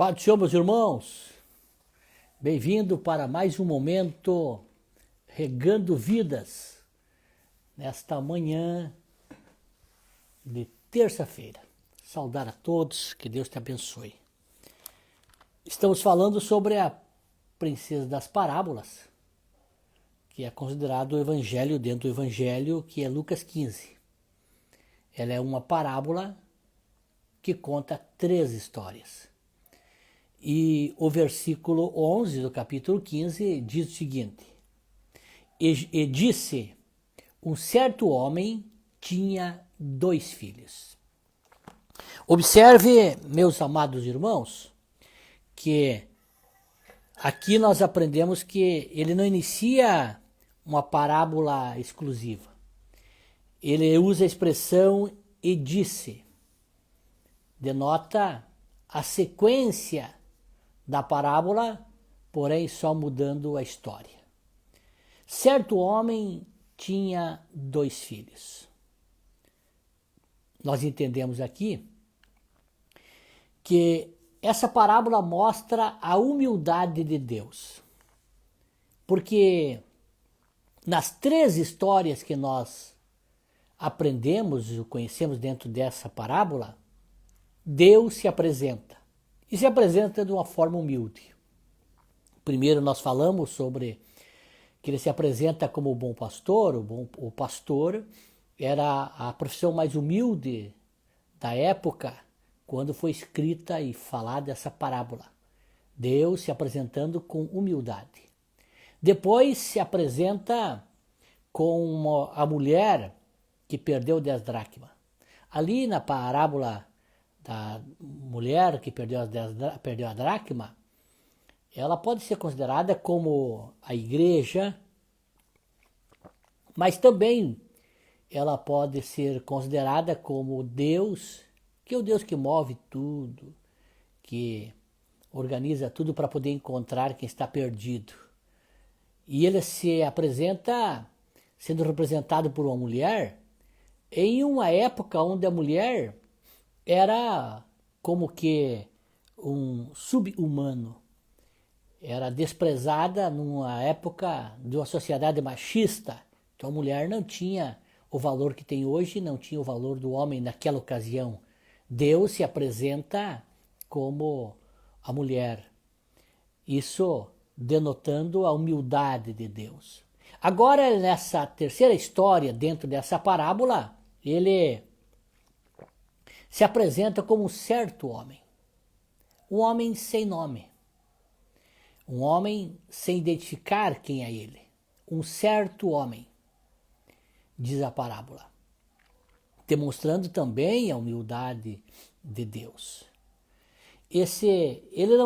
Pai do Senhor, meus irmãos, bem-vindo para mais um momento regando vidas nesta manhã de terça-feira. Saudar a todos, que Deus te abençoe. Estamos falando sobre a princesa das parábolas, que é considerado o evangelho dentro do evangelho, que é Lucas 15. Ela é uma parábola que conta 3 histórias. E o versículo 11 do capítulo 15 diz o seguinte: E disse, um certo homem tinha 2 filhos. Observe, meus amados irmãos, que aqui nós aprendemos que ele não inicia uma parábola exclusiva. Ele usa a expressão e disse. Denota a sequência da parábola, porém só mudando a história. Certo homem tinha 2 filhos. Nós entendemos aqui que essa parábola mostra a humildade de Deus. Porque nas 3 histórias que nós aprendemos e conhecemos dentro dessa parábola, Deus se apresenta. E se apresenta de uma forma humilde. Primeiro nós falamos sobre que ele se apresenta como o bom pastor. O pastor era a profissão mais humilde da época, quando foi escrita e falada essa parábola. Deus se apresentando com humildade. Depois se apresenta com a mulher que perdeu 10 dracmas. Ali na parábola da mulher que perdeu a dracma, ela pode ser considerada como a igreja, mas também ela pode ser considerada como Deus, que é o Deus que move tudo, que organiza tudo para poder encontrar quem está perdido. E ele se apresenta sendo representado por uma mulher em uma época onde a mulher era como que um sub-humano. Era desprezada numa época de uma sociedade machista. Então a mulher não tinha o valor que tem hoje, não tinha o valor do homem naquela ocasião. Deus se apresenta como a mulher. Isso denotando a humildade de Deus. Agora, nessa terceira história, dentro dessa parábola, ele se apresenta como um certo homem. Um homem sem nome. Um homem sem identificar quem é ele. Um certo homem, diz a parábola. Demonstrando também a humildade de Deus. Ele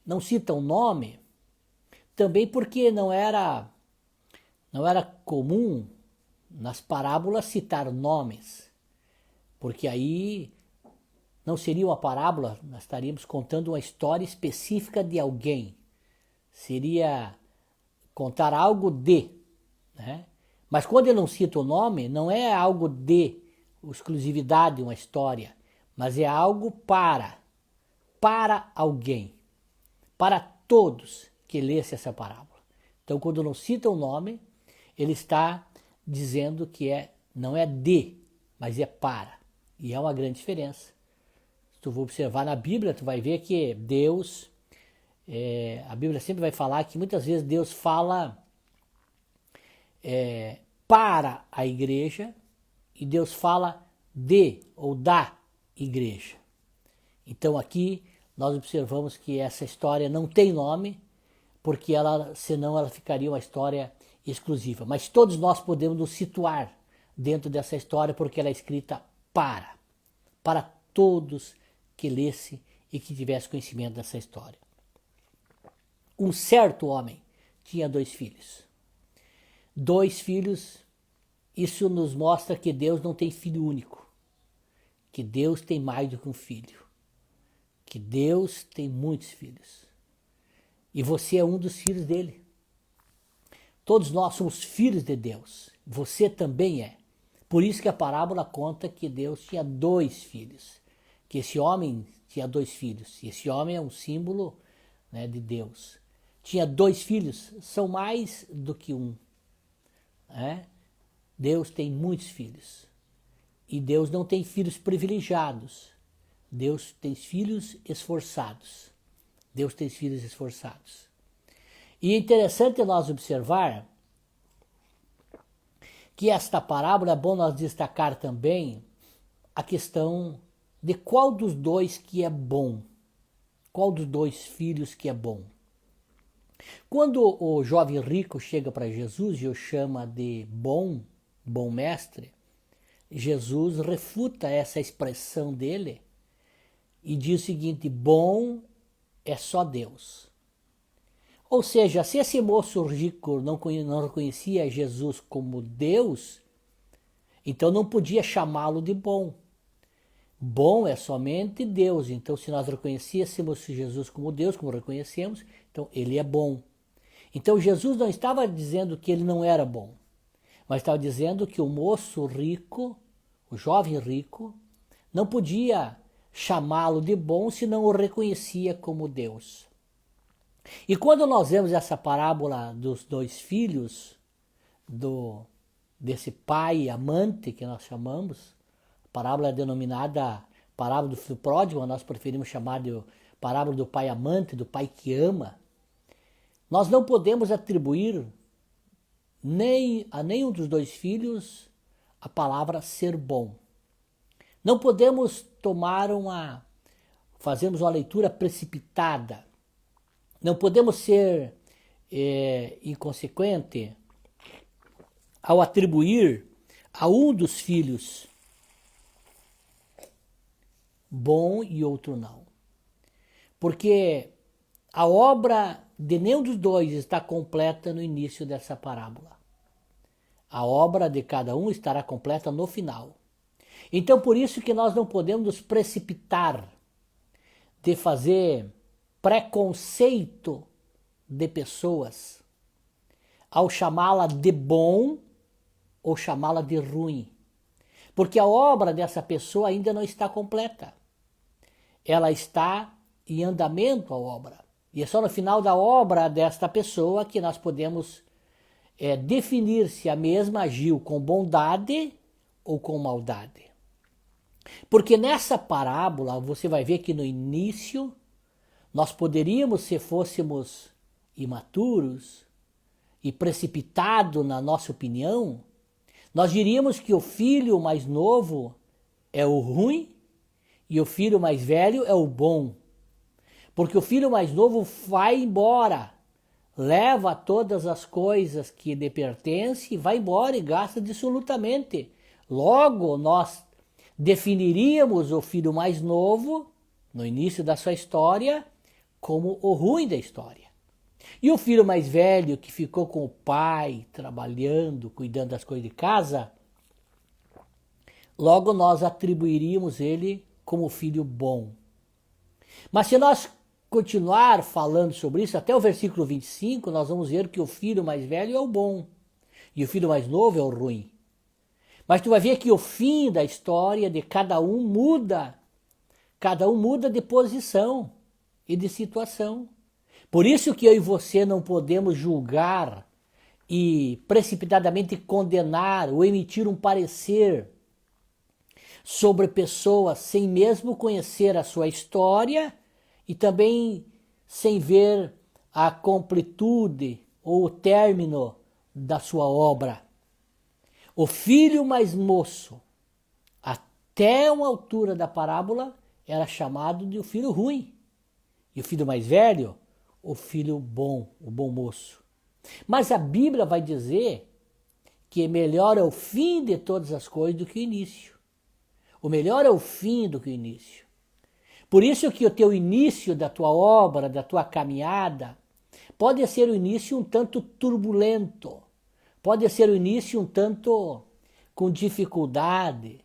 não cita um nome, também porque não era comum nas parábolas citar nomes. Porque aí não seria uma parábola, nós estaríamos contando uma história específica de alguém. Seria contar algo de, né? Mas quando ele não cita o nome, não é algo de exclusividade uma história, mas é algo para alguém, para todos que lessem essa parábola. Então, quando não cita o nome, ele está dizendo que não é de, mas é para. E é uma grande diferença. Se tu for observar na Bíblia, tu vai ver que Deus, a Bíblia sempre vai falar que muitas vezes Deus fala para a igreja e Deus fala de ou da igreja. Então aqui nós observamos que essa história não tem nome, porque senão ela ficaria uma história exclusiva. Mas todos nós podemos nos situar dentro dessa história, porque ela é escrita para todos que lesse e que tivesse conhecimento dessa história. Um certo homem tinha 2 filhos. 2 filhos, isso nos mostra que Deus não tem filho único, que Deus tem mais do que um filho, que Deus tem muitos filhos. E você é um dos filhos dele. Todos nós somos filhos de Deus, você também é. Por isso que a parábola conta que Deus tinha 2 filhos, que esse homem tinha 2 filhos. E esse homem é um símbolo, né, de Deus. Tinha 2 filhos, são mais do que um. Né? Deus tem muitos filhos. E Deus não tem filhos privilegiados. Deus tem filhos esforçados. Deus tem filhos esforçados. E é interessante nós observar que esta parábola, é bom nós destacar também a questão de qual dos 2 que é bom. Qual dos 2 filhos que é bom. Quando o jovem rico chega para Jesus e o chama de bom mestre, Jesus refuta essa expressão dele e diz o seguinte: bom é só Deus. Ou seja, se esse moço rico não reconhecia Jesus como Deus, então não podia chamá-lo de bom. Bom é somente Deus. Então, se nós reconhecêssemos Jesus como Deus, como reconhecemos, então ele é bom. Então, Jesus não estava dizendo que ele não era bom, mas estava dizendo que o moço rico, o jovem rico, não podia chamá-lo de bom se não o reconhecia como Deus. E quando nós vemos essa parábola dos 2 filhos, desse pai amante que nós chamamos, a parábola é denominada parábola do filho pródigo, nós preferimos chamar de parábola do pai amante, do pai que ama. Nós não podemos atribuir a nenhum dos 2 filhos a palavra ser bom. Não podemos fazermos uma leitura precipitada. Não podemos ser inconsequente ao atribuir a um dos filhos bom e outro não. Porque a obra de nenhum dos 2 está completa no início dessa parábola. A obra de cada um estará completa no final. Então, por isso que nós não podemos nos precipitar de fazer preconceito de pessoas ao chamá-la de bom ou chamá-la de ruim. Porque a obra dessa pessoa ainda não está completa. Ela está em andamento, a obra. E é só no final da obra desta pessoa que nós podemos definir se a mesma agiu com bondade ou com maldade. Porque nessa parábola você vai ver que no início nós poderíamos, se fôssemos imaturos e precipitados na nossa opinião, nós diríamos que o filho mais novo é o ruim e o filho mais velho é o bom. Porque o filho mais novo vai embora, leva todas as coisas que lhe pertencem, vai embora e gasta dissolutamente. Logo, nós definiríamos o filho mais novo, no início da sua história, como o ruim da história. E o filho mais velho, que ficou com o pai, trabalhando, cuidando das coisas de casa, logo nós atribuiríamos ele como filho bom. Mas se nós continuar falando sobre isso, até o versículo 25, nós vamos ver que o filho mais velho é o bom e o filho mais novo é o ruim. Mas tu vai ver que o fim da história de cada um muda de posição e de situação. Por isso que eu e você não podemos julgar e precipitadamente condenar ou emitir um parecer sobre pessoas sem mesmo conhecer a sua história e também sem ver a completude ou o término da sua obra. O filho mais moço, até uma altura da parábola, era chamado de o filho ruim. E o filho mais velho, o filho bom, o bom moço. Mas a Bíblia vai dizer que melhor é o fim de todas as coisas do que o início. O melhor é o fim do que o início. Por isso que o teu início da tua obra, da tua caminhada, pode ser o início um tanto turbulento, pode ser o início um tanto com dificuldade,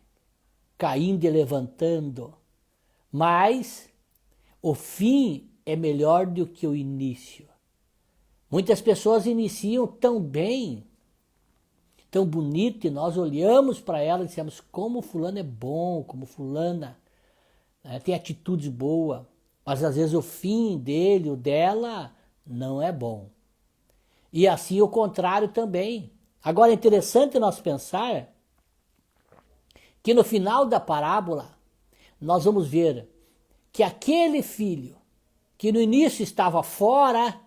caindo e levantando, mas o fim é melhor do que o início. Muitas pessoas iniciam tão bem, tão bonito, e nós olhamos para ela e dissemos como fulano é bom, como fulana né? Tem atitudes boas, mas às vezes o fim dele, o dela, não é bom. E assim o contrário também. Agora é interessante nós pensar que no final da parábola nós vamos ver que aquele filho que no início estava fora,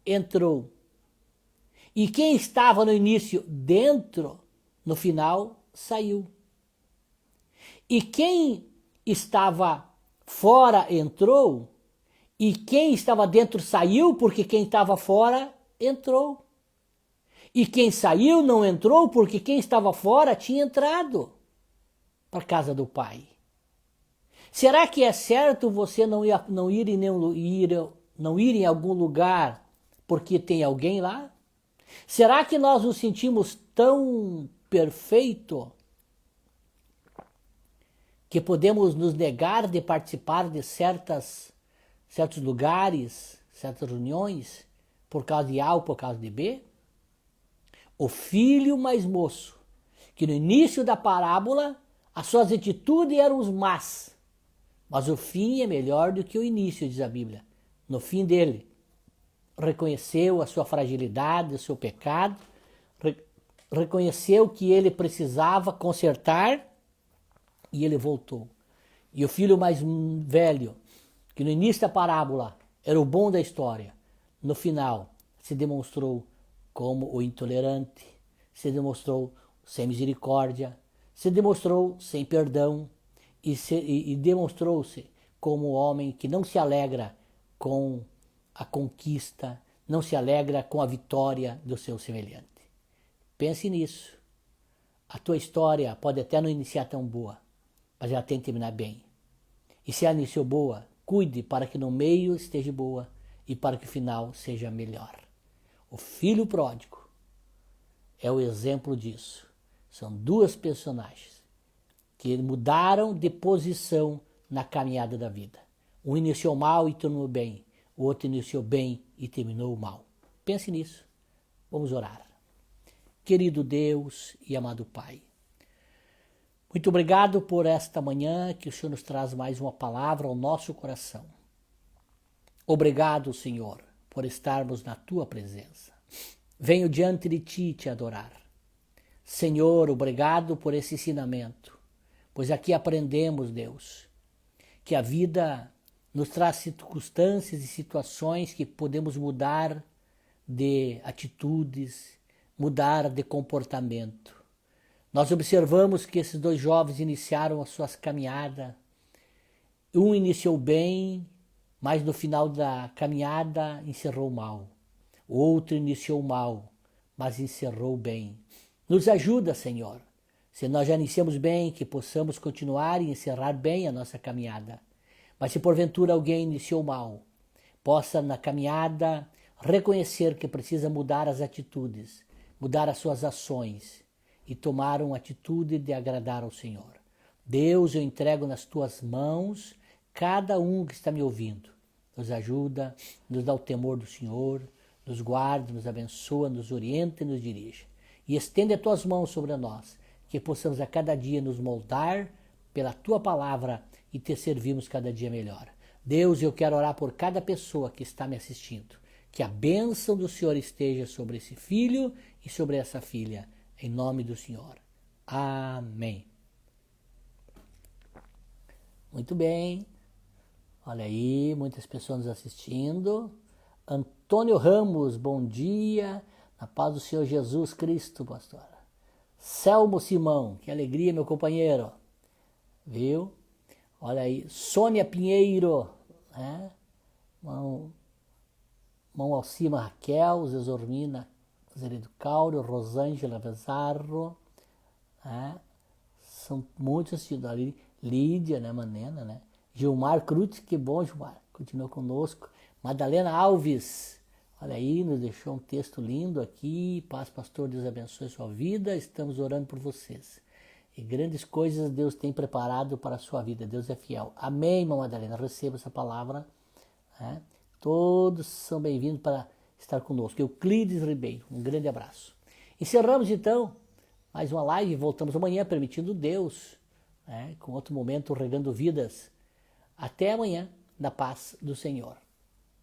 entrou. E quem estava no início dentro, no final, saiu. E quem estava fora entrou, e quem estava dentro saiu, porque quem estava fora entrou. E quem saiu não entrou, porque quem estava fora tinha entrado para a casa do Pai. Será que é certo você não ir em algum lugar porque tem alguém lá? Será que nós nos sentimos tão perfeito que podemos nos negar de participar de certos lugares, certas reuniões, por causa de A ou por causa de B? O filho mais moço, que no início da parábola as suas atitudes eram os más, mas o fim é melhor do que o início, diz a Bíblia. No fim dele, reconheceu a sua fragilidade, o seu pecado, reconheceu que ele precisava consertar e ele voltou. E o filho mais velho, que no início da parábola era o bom da história, no final se demonstrou como o intolerante, se demonstrou sem misericórdia, se demonstrou sem perdão e demonstrou-se como um homem que não se alegra com a conquista, não se alegra com a vitória do seu semelhante. Pense nisso. A tua história pode até não iniciar tão boa, mas ela tem que terminar bem. E se ela iniciou boa, cuide para que no meio esteja boa e para que o final seja melhor. O filho pródigo é o exemplo disso. São duas personagens que mudaram de posição na caminhada da vida. Um iniciou mal e terminou bem. O outro iniciou bem e terminou mal. Pense nisso. Vamos orar. Querido Deus e amado Pai, muito obrigado por esta manhã que o Senhor nos traz mais uma palavra ao nosso coração. Obrigado, Senhor, por estarmos na Tua presença. Venho diante de Ti te adorar. Senhor, obrigado por esse ensinamento, pois aqui aprendemos, Deus, que a vida nos traz circunstâncias e situações que podemos mudar de atitudes, mudar de comportamento. Nós observamos que esses dois jovens iniciaram as suas caminhadas. Um iniciou bem, mas no final da caminhada encerrou mal. O outro iniciou mal, mas encerrou bem. Nos ajuda, Senhor, se nós já iniciamos bem, que possamos continuar e encerrar bem a nossa caminhada. Mas se porventura alguém iniciou mal, possa na caminhada reconhecer que precisa mudar as atitudes, mudar as suas ações e tomar uma atitude de agradar ao Senhor. Deus, eu entrego nas tuas mãos cada um que está me ouvindo. Nos ajuda, nos dá o temor do Senhor, nos guarda, nos abençoa, nos orienta e nos dirige. E estende as tuas mãos sobre nós, que possamos a cada dia nos moldar pela tua palavra e te servirmos cada dia melhor. Deus, eu quero orar por cada pessoa que está me assistindo. Que a bênção do Senhor esteja sobre esse filho e sobre essa filha. Em nome do Senhor. Amém. Muito bem. Olha aí, muitas pessoas nos assistindo. Antônio Ramos, bom dia. Na paz do Senhor Jesus Cristo, pastor. Selmo Simão, que alegria, meu companheiro. Viu? Olha aí. Sônia Pinheiro, né? Mão Alcima Raquel, Zesormina Zeredo Cauro, Rosângela Vezarro, né? São muitos assistindo ali. Lídia, né, Manena, né? Gilmar Cruz, que bom, Gilmar, continuou conosco. Madalena Alves, olha aí, nos deixou um texto lindo aqui. Paz, pastor, Deus abençoe a sua vida, estamos orando por vocês. E grandes coisas Deus tem preparado para a sua vida, Deus é fiel. Amém, irmã Madalena, receba essa palavra, né? Todos são bem-vindos para estar conosco. Euclides Ribeiro, um grande abraço. Encerramos então mais uma live, voltamos amanhã, permitindo Deus, né, com outro momento regando vidas. Até amanhã, na paz do Senhor.